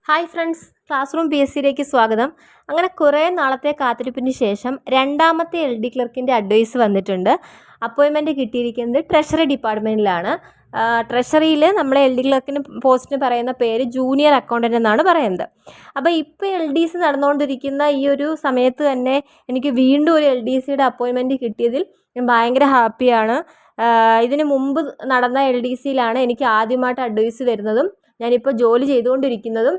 Hi friends, classroom P S സിയിലേക്ക് സ്വാഗതം. അങ്ങനെ കുറേ നാളത്തെ കാത്തിരിപ്പിന് ശേഷം രണ്ടാമത്തെ എൽ ഡി ക്ലർക്കിൻ്റെ അഡ്വൈസ് വന്നിട്ടുണ്ട്. അപ്പോയിൻമെൻറ്റ് കിട്ടിയിരിക്കുന്നത് ട്രഷറി ഡിപ്പാർട്ട്മെൻറ്റിലാണ്. ട്രഷറിയിൽ നമ്മളെ എൽ ഡി ക്ലർക്കിന് പോസ്റ്റിന് പറയുന്ന പേര് ജൂനിയർ അക്കൗണ്ടൻ്റ് എന്നാണ് പറയുന്നത്. അപ്പോൾ ഇപ്പോൾ എൽ ഡി സി നടന്നുകൊണ്ടിരിക്കുന്ന ഈ ഒരു സമയത്ത് തന്നെ എനിക്ക് വീണ്ടും ഒരു എൽ ഡി സിയുടെ അപ്പോയിൻമെൻറ്റ് കിട്ടിയതിൽ ഞാൻ ഭയങ്കര ഹാപ്പിയാണ്. ഇതിന് മുമ്പ് നടന്ന എൽ ഡി സിയിലാണ് എനിക്ക് ആദ്യമായിട്ട് അഡ്വൈസ് വരുന്നതും ഞാനിപ്പോൾ ജോലി ചെയ്തുകൊണ്ടിരിക്കുന്നതും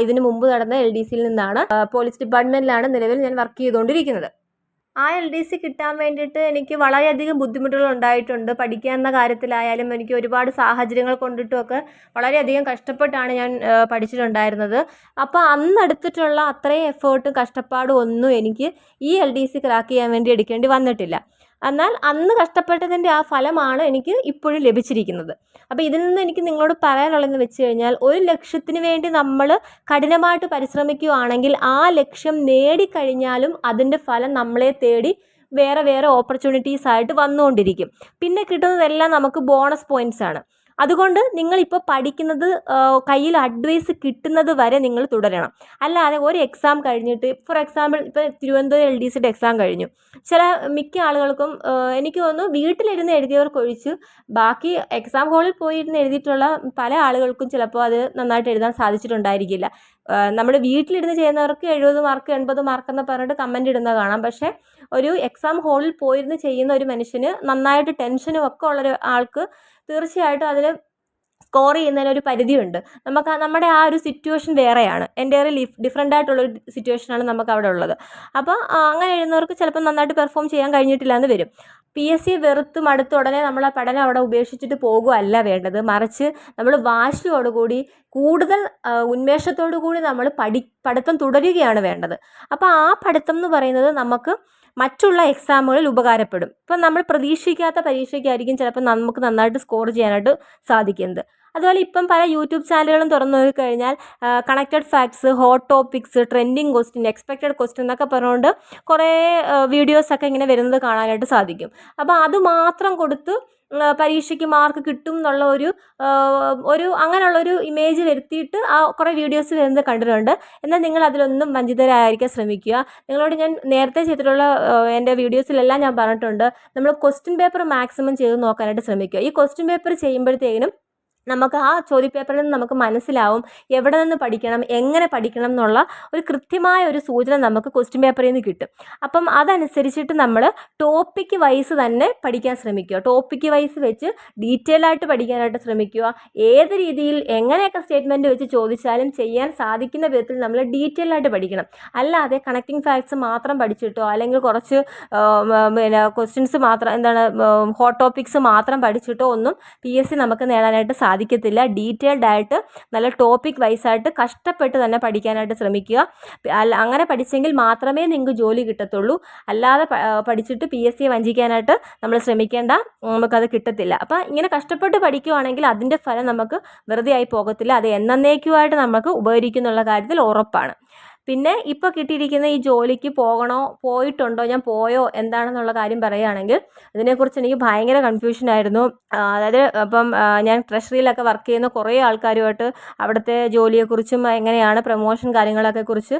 ഇതിന് മുമ്പ് നടന്ന എൽ ഡി സിയിൽ നിന്നാണ്. പോലീസ് ഡിപ്പാർട്ട്മെൻറ്റിലാണ് നിലവിൽ ഞാൻ വർക്ക് ചെയ്തുകൊണ്ടിരിക്കുന്നത്. ആ എൽ ഡി സി കിട്ടാൻ വേണ്ടിയിട്ട് എനിക്ക് വളരെയധികം ബുദ്ധിമുട്ടുകൾ ഉണ്ടായിട്ടുണ്ട്. പഠിക്കാവുന്ന കാര്യത്തിലായാലും എനിക്ക് ഒരുപാട് സാഹചര്യങ്ങൾ കൊണ്ടിട്ടുമൊക്കെ വളരെയധികം കഷ്ടപ്പെട്ടാണ് ഞാൻ പഠിച്ചിട്ടുണ്ടായിരുന്നത്. അപ്പോൾ അന്ന് എടുത്തിട്ടുള്ള അത്രയും എഫേർട്ടും കഷ്ടപ്പാടും ഒന്നും എനിക്ക് ഈ എൽ ഡി സി ക്രാക്ക് ചെയ്യാൻ വേണ്ടി എടുക്കേണ്ടി വന്നിട്ടില്ല. എന്നാൽ അന്ന് കഷ്ടപ്പെട്ടതിൻ്റെ ആ ഫലമാണ് എനിക്ക് ഇപ്പോഴും ലഭിച്ചിരിക്കുന്നത്. അപ്പോൾ ഇതിൽ നിന്ന് എനിക്ക് നിങ്ങളോട് പറയാനുള്ളതെന്ന് വെച്ച് കഴിഞ്ഞാൽ, ഒരു ലക്ഷ്യത്തിന് വേണ്ടി നമ്മൾ കഠിനമായിട്ട് പരിശ്രമിക്കുകയാണെങ്കിൽ ആ ലക്ഷ്യം നേടിക്കഴിഞ്ഞാലും അതിൻ്റെ ഫലം നമ്മളെ തേടി വേറെ ഓപ്പർച്യൂണിറ്റീസ് ആയിട്ട് വന്നുകൊണ്ടിരിക്കും. പിന്നെ കിട്ടുന്നതെല്ലാം നമുക്ക് ബോണസ് പോയിൻറ്റ്സ് ആണ്. അതുകൊണ്ട് നിങ്ങളിപ്പോൾ പഠിക്കുന്നത് കയ്യിൽ അഡ്വൈസ് കിട്ടുന്നത് വരെ നിങ്ങൾ തുടരണം. അല്ലാതെ ഒരു എക്സാം കഴിഞ്ഞിട്ട്, ഫോർ എക്സാമ്പിൾ ഇപ്പോൾ തിരുവനന്തപുരം എൽ ഡി സിയുടെ എക്സാം കഴിഞ്ഞു. മിക്ക ആളുകൾക്കും എനിക്ക് തോന്നുന്നു വീട്ടിലിരുന്ന് എഴുതിയവർക്കൊഴിച്ച് ബാക്കി എക്സാം ഹാളിൽ പോയിരുന്ന് എഴുതിയിട്ടുള്ള പല ആളുകൾക്കും ചിലപ്പോൾ അത് നന്നായിട്ട് എഴുതാൻ സാധിച്ചിട്ടുണ്ടായിരിക്കില്ല. നമ്മൾ വീട്ടിലിരുന്ന് ചെയ്യുന്നവർക്ക് 70 മാർക്ക് 80 മാർക്ക് എന്ന് പറഞ്ഞിട്ട് കമൻ്റ് ഇടുന്നത് കാണാം. പക്ഷേ ഒരു എക്സാം ഹാളിൽ പോയിരുന്ന് ചെയ്യുന്ന ഒരു മനുഷ്യന് നന്നായിട്ട് ടെൻഷനും ഒക്കെ ഉള്ളൊരു ആൾക്ക് തീർച്ചയായിട്ടും അതിൽ സ്കോർ ചെയ്യുന്നതിനൊരു പരിധിയുണ്ട്. നമ്മുടെ ആ ഒരു സിറ്റുവേഷൻ വേറെയാണ്. എൻ്റെ ഒരു ഡിഫറെൻ്റ് ആയിട്ടുള്ളൊരു സിറ്റുവേഷനാണ് നമുക്ക് അവിടെ ഉള്ളത്. അപ്പോൾ അങ്ങനെ എഴുതുന്നവർക്ക് ചിലപ്പോൾ നന്നായിട്ട് പെർഫോം ചെയ്യാൻ കഴിഞ്ഞിട്ടില്ല എന്ന് വരും. പി എസ് സി വെറുത്ത് മടുത്ത ഉടനെ നമ്മൾ ആ പഠനം അവിടെ ഉപേക്ഷിച്ചിട്ട് പോകുകയല്ല വേണ്ടത്. മറിച്ച് നമ്മൾ വാശിയോടുകൂടി കൂടുതൽ ഉന്മേഷത്തോടു കൂടി നമ്മൾ പഠിത്തം തുടരുകയാണ് വേണ്ടത്. അപ്പോൾ ആ പഠിത്തം എന്ന് പറയുന്നത് നമുക്ക് മറ്റുള്ള എക്സാമുകളിൽ ഉപകാരപ്പെടും. ഇപ്പം നമ്മൾ പ്രതീക്ഷിക്കാത്ത പരീക്ഷയ്ക്കായിരിക്കും ചിലപ്പോൾ നമുക്ക് നന്നായിട്ട് സ്കോർ ചെയ്യാനായിട്ട് സാധിക്കുന്നത്. അതുപോലെ ഇപ്പം പല യൂട്യൂബ് ചാനലുകളും തുറന്നു നോക്കിക്കഴിഞ്ഞാൽ connected facts, hot topics, trending question, expected question എന്നൊക്കെ പറഞ്ഞുകൊണ്ട് കുറേ വീഡിയോസൊക്കെ ഇങ്ങനെ വരുന്നത് കാണാനായിട്ട് സാധിക്കും. അപ്പോൾ അത് മാത്രം കൊടുത്ത് പരീക്ഷയ്ക്ക് മാർക്ക് കിട്ടും എന്നുള്ള ഒരു അങ്ങനെയുള്ളൊരു ഇമേജ് വരുത്തിയിട്ട് കുറേ വീഡിയോസ് വരുന്നത് കണ്ടിട്ടുണ്ട്. എന്നാൽ നിങ്ങൾ അതിലൊന്നും വഞ്ചിതരായിരിക്കാൻ ശ്രമിക്കുക. നിങ്ങളോട് ഞാൻ നേരത്തെ ചെയ്തിട്ടുള്ള എൻ്റെ വീഡിയോസിലെല്ലാം ഞാൻ പറഞ്ഞിട്ടുണ്ട്, നമ്മൾ ക്വസ്റ്റ്യൻ പേപ്പർ മാക്സിമം ചെയ്ത് നോക്കാനായിട്ട് ശ്രമിക്കുക. ഈ ക്വസ്റ്റ്യൻ പേപ്പർ ചെയ്യുമ്പോഴത്തേനും നമുക്ക് ആ ചോദ്യപേപ്പറിൽ നിന്ന് നമുക്ക് മനസ്സിലാവും എവിടെ നിന്ന് പഠിക്കണം, എങ്ങനെ പഠിക്കണം എന്നുള്ള ഒരു കൃത്യമായ ഒരു സൂചന നമുക്ക് ക്വസ്റ്റ്യൻ പേപ്പറിൽ നിന്ന് കിട്ടും. അപ്പം അതനുസരിച്ചിട്ട് നമ്മൾ ടോപ്പിക്ക് വൈസ് തന്നെ പഠിക്കാൻ ശ്രമിക്കുക. ടോപ്പിക്ക് വൈസ് വെച്ച് ഡീറ്റെയിൽ ആയിട്ട് പഠിക്കാനായിട്ട് ശ്രമിക്കുക. ഏത് രീതിയിൽ എങ്ങനെയൊക്കെ സ്റ്റേറ്റ്മെൻറ്റ് വെച്ച് ചോദിച്ചാലും ചെയ്യാൻ സാധിക്കുന്ന വിധത്തിൽ നമ്മൾ ഡീറ്റെയിൽ ആയിട്ട് പഠിക്കണം. അല്ലാതെ കണക്റ്റിംഗ് ഫാക്ട്സ് മാത്രം പഠിച്ചിട്ടോ അല്ലെങ്കിൽ കുറച്ച് ക്വസ്റ്റ്യൻസ് മാത്രം ഹോട്ട് ടോപ്പിക്സ് മാത്രം പഠിച്ചിട്ടോ ഒന്നും പി എസ് സി നമുക്ക് നേടാനായിട്ട് സാധിക്കത്തില്ല. ഡീറ്റെയിൽഡ് ആയിട്ട് നല്ല ടോപ്പിക് വൈസായിട്ട് കഷ്ടപ്പെട്ട് തന്നെ പഠിക്കാനായിട്ട് ശ്രമിക്കുക. അങ്ങനെ പഠിച്ചെങ്കിൽ മാത്രമേ നിങ്ങൾക്ക് ജോലി കിട്ടത്തുള്ളൂ. അല്ലാതെ പഠിച്ചിട്ട് പി എസ് സിയെ വഞ്ചിക്കാനായിട്ട് നമ്മൾ ശ്രമിക്കേണ്ട, നമുക്കത് കിട്ടത്തില്ല. അപ്പം ഇങ്ങനെ കഷ്ടപ്പെട്ട് പഠിക്കുകയാണെങ്കിൽ അതിൻ്റെ ഫലം നമുക്ക് വെറുതെ ആയി പോകത്തില്ല. അത് എന്നേക്കുമായിട്ട് നമുക്ക് ഉപകരിക്കുന്നുള്ള കാര്യത്തിൽ ഉറപ്പാണ്. പിന്നെ ഇപ്പോൾ കിട്ടിയിരിക്കുന്ന ഈ ജോലിക്ക് പോയിട്ടുണ്ടോ, ഞാൻ പോയോ എന്താണെന്നുള്ള കാര്യം പറയുകയാണെങ്കിൽ ഇതിനെക്കുറിച്ച് എനിക്ക് ഭയങ്കര കൺഫ്യൂഷനായിരുന്നു. അതായത് അപ്പം ഞാൻ ട്രഷറിയിലൊക്കെ വർക്ക് ചെയ്യുന്ന കുറേ ആൾക്കാരുമായിട്ട് അവിടുത്തെ ജോലിയെക്കുറിച്ചും എങ്ങനെയാണ് പ്രൊമോഷൻ കാര്യങ്ങളൊക്കെ കുറിച്ച്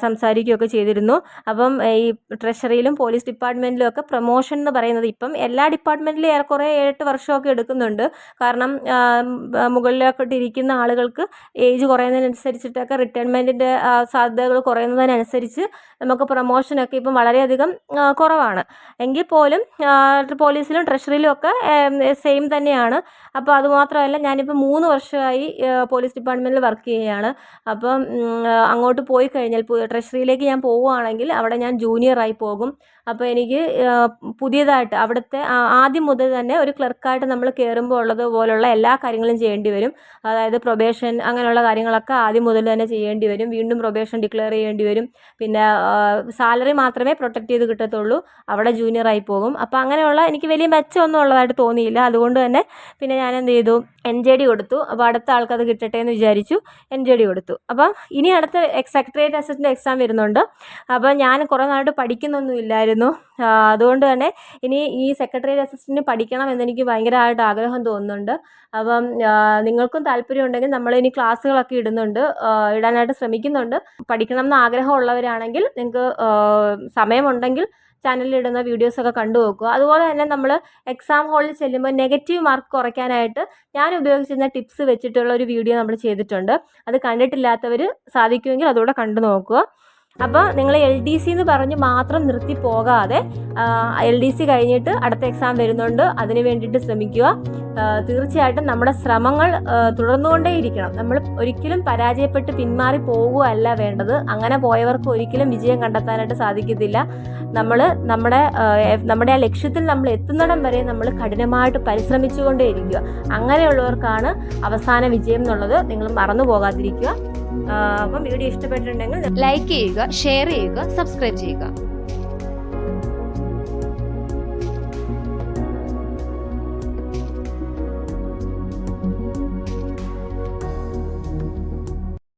സംസാരിക്കുകയൊക്കെ ചെയ്തിരുന്നു. അപ്പം ഈ ട്രഷറിയിലും പോലീസ് ഡിപ്പാർട്ട്മെൻറ്റിലും ഒക്കെ പ്രൊമോഷൻ എന്ന് പറയുന്നത് ഇപ്പം എല്ലാ ഡിപ്പാർട്ട്മെൻറ്റിലും ഏറെക്കുറെ 7-8 വർഷമൊക്കെ എടുക്കുന്നുണ്ട്. കാരണം മുകളിലോട്ട് ഇരിക്കുന്ന ആളുകൾക്ക് ഏജ് കുറയുന്നതിനനുസരിച്ചിട്ടൊക്കെ റിട്ടയർമെൻറ്റിൻ്റെ സാധ്യതകൾ കുറയുന്നതിനനുസരിച്ച് നമുക്ക് പ്രൊമോഷനൊക്കെ ഇപ്പം വളരെയധികം കുറവാണ്. എങ്കിൽ പോലും പോലീസിലും ട്രഷറിയിലും ഒക്കെ സെയിം തന്നെയാണ്. അപ്പോൾ അതുമാത്രമല്ല, ഞാനിപ്പോൾ 3 വർഷമായി പോലീസ് ഡിപ്പാർട്ട്മെൻറ്റിൽ വർക്ക് ചെയ്യുകയാണ്. അപ്പം അങ്ങോട്ട് പോയി കഴിഞ്ഞാൽ ട്രഷറിയിലേക്ക് ഞാൻ പോവുകയാണെങ്കിൽ അവിടെ ഞാൻ ജൂനിയറായി പോകും. അപ്പോൾ എനിക്ക് പുതിയതായിട്ട് അവിടുത്തെ ആദ്യം മുതൽ തന്നെ ഒരു ക്ലർക്കായിട്ട് നമ്മൾ കയറുമ്പോൾ ഉള്ളതുപോലുള്ള എല്ലാ കാര്യങ്ങളും ചെയ്യേണ്ടി വരും. അതായത് പ്രൊബേഷൻ അങ്ങനെയുള്ള കാര്യങ്ങളൊക്കെ ആദ്യം മുതൽ തന്നെ ചെയ്യേണ്ടി വരും. വീണ്ടും പ്രൊബേഷൻ ഡിക്ലെയർ ചെയ്യേണ്ടി വരും. പിന്നെ സാലറി മാത്രമേ പ്രൊട്ടക്റ്റ് ചെയ്ത് കിട്ടത്തുള്ളൂ. അവിടെ ജൂനിയറായി പോകും. അപ്പോൾ അങ്ങനെയുള്ള എനിക്ക് വലിയ മെച്ചമൊന്നും ഉള്ളതായിട്ട് തോന്നിയില്ല. അതുകൊണ്ട് തന്നെ പിന്നെ ഞാൻ എന്ത് ചെയ്തു, NJD കൊടുത്തു. അപ്പോൾ അടുത്ത ആൾക്കത് കിട്ടട്ടെ എന്ന് വിചാരിച്ചു, NJD കൊടുത്തു. അപ്പം ഇനി അടുത്ത സെക്രട്ടേറിയറ്റ് അസിസ്റ്റൻ്റ് എക്സാം വരുന്നുണ്ട്. അപ്പോൾ ഞാൻ കുറേ നാളായിട്ട് പഠിക്കുന്നൊന്നും ഇല്ലായിരുന്നു. അതുകൊണ്ട് തന്നെ ഇനി ഈ സെക്രട്ടേറിയറ്റ് അസിസ്റ്റൻറ്റ് പഠിക്കണം എന്നെനിക്ക് ഭയങ്കരമായിട്ട് ആഗ്രഹം തോന്നുന്നുണ്ട്. അപ്പം നിങ്ങൾക്കും താല്പര്യം ഉണ്ടെങ്കിൽ നമ്മളിനി ക്ലാസ്സുകളൊക്കെ ഇടാനായിട്ട് ശ്രമിക്കുന്നുണ്ട്. പഠിക്കണം എന്ന് ആഗ്രഹമുള്ളവരാണെങ്കിൽ നിങ്ങൾക്ക് സമയമുണ്ടെങ്കിൽ ചാനലിലിടുന്ന വീഡിയോസൊക്കെ കണ്ടു നോക്കുക. അതുപോലെ തന്നെ നമ്മൾ എക്സാം ഹാളിൽ ചെല്ലുമ്പോൾ നെഗറ്റീവ് മാർക്ക് കുറയ്ക്കാനായിട്ട് ഞാൻ ഉപയോഗിച്ചിരുന്ന ടിപ്സ് വെച്ചിട്ടുള്ള ഒരു വീഡിയോ നമ്മൾ ചെയ്തിട്ടുണ്ട്. അത് കണ്ടിട്ടില്ലാത്തവർ സാധിക്കുമെങ്കിൽ അതുകൂടെ കണ്ടു നോക്കുക. അപ്പോൾ നിങ്ങൾ LDC എന്ന് പറഞ്ഞ് മാത്രം നിർത്തി പോകാതെ LDC കഴിഞ്ഞിട്ട് അടുത്ത എക്സാം വരുന്നുണ്ട്, അതിന് വേണ്ടിയിട്ട് ശ്രമിക്കുക. തീർച്ചയായിട്ടും നമ്മുടെ ശ്രമങ്ങൾ തുടർന്നുകൊണ്ടേയിരിക്കണം. നമ്മൾ ഒരിക്കലും പരാജയപ്പെട്ട് പിന്മാറി പോകുകയല്ല വേണ്ടത്. അങ്ങനെ പോയവർക്ക് ഒരിക്കലും വിജയം കണ്ടെത്താനായിട്ട് സാധിക്കത്തില്ല. നമ്മൾ നമ്മുടെ ആ ലക്ഷ്യത്തിൽ നമ്മൾ എത്തുന്നിടം വരെ നമ്മൾ കഠിനമായിട്ട് പരിശ്രമിച്ചുകൊണ്ടേയിരിക്കുക. അങ്ങനെയുള്ളവർക്കാണ് അവസാന വിജയം എന്നുള്ളത് നിങ്ങൾ മറന്നു പോകാതിരിക്കുക. അപ്പം വീഡിയോ ഇഷ്ടപ്പെട്ടിട്ടുണ്ടെങ്കിൽ ലൈക്ക് ചെയ്യുക, ഷെയർ ചെയ്യുക, സബ്സ്ക്രൈബ് ചെയ്യുക.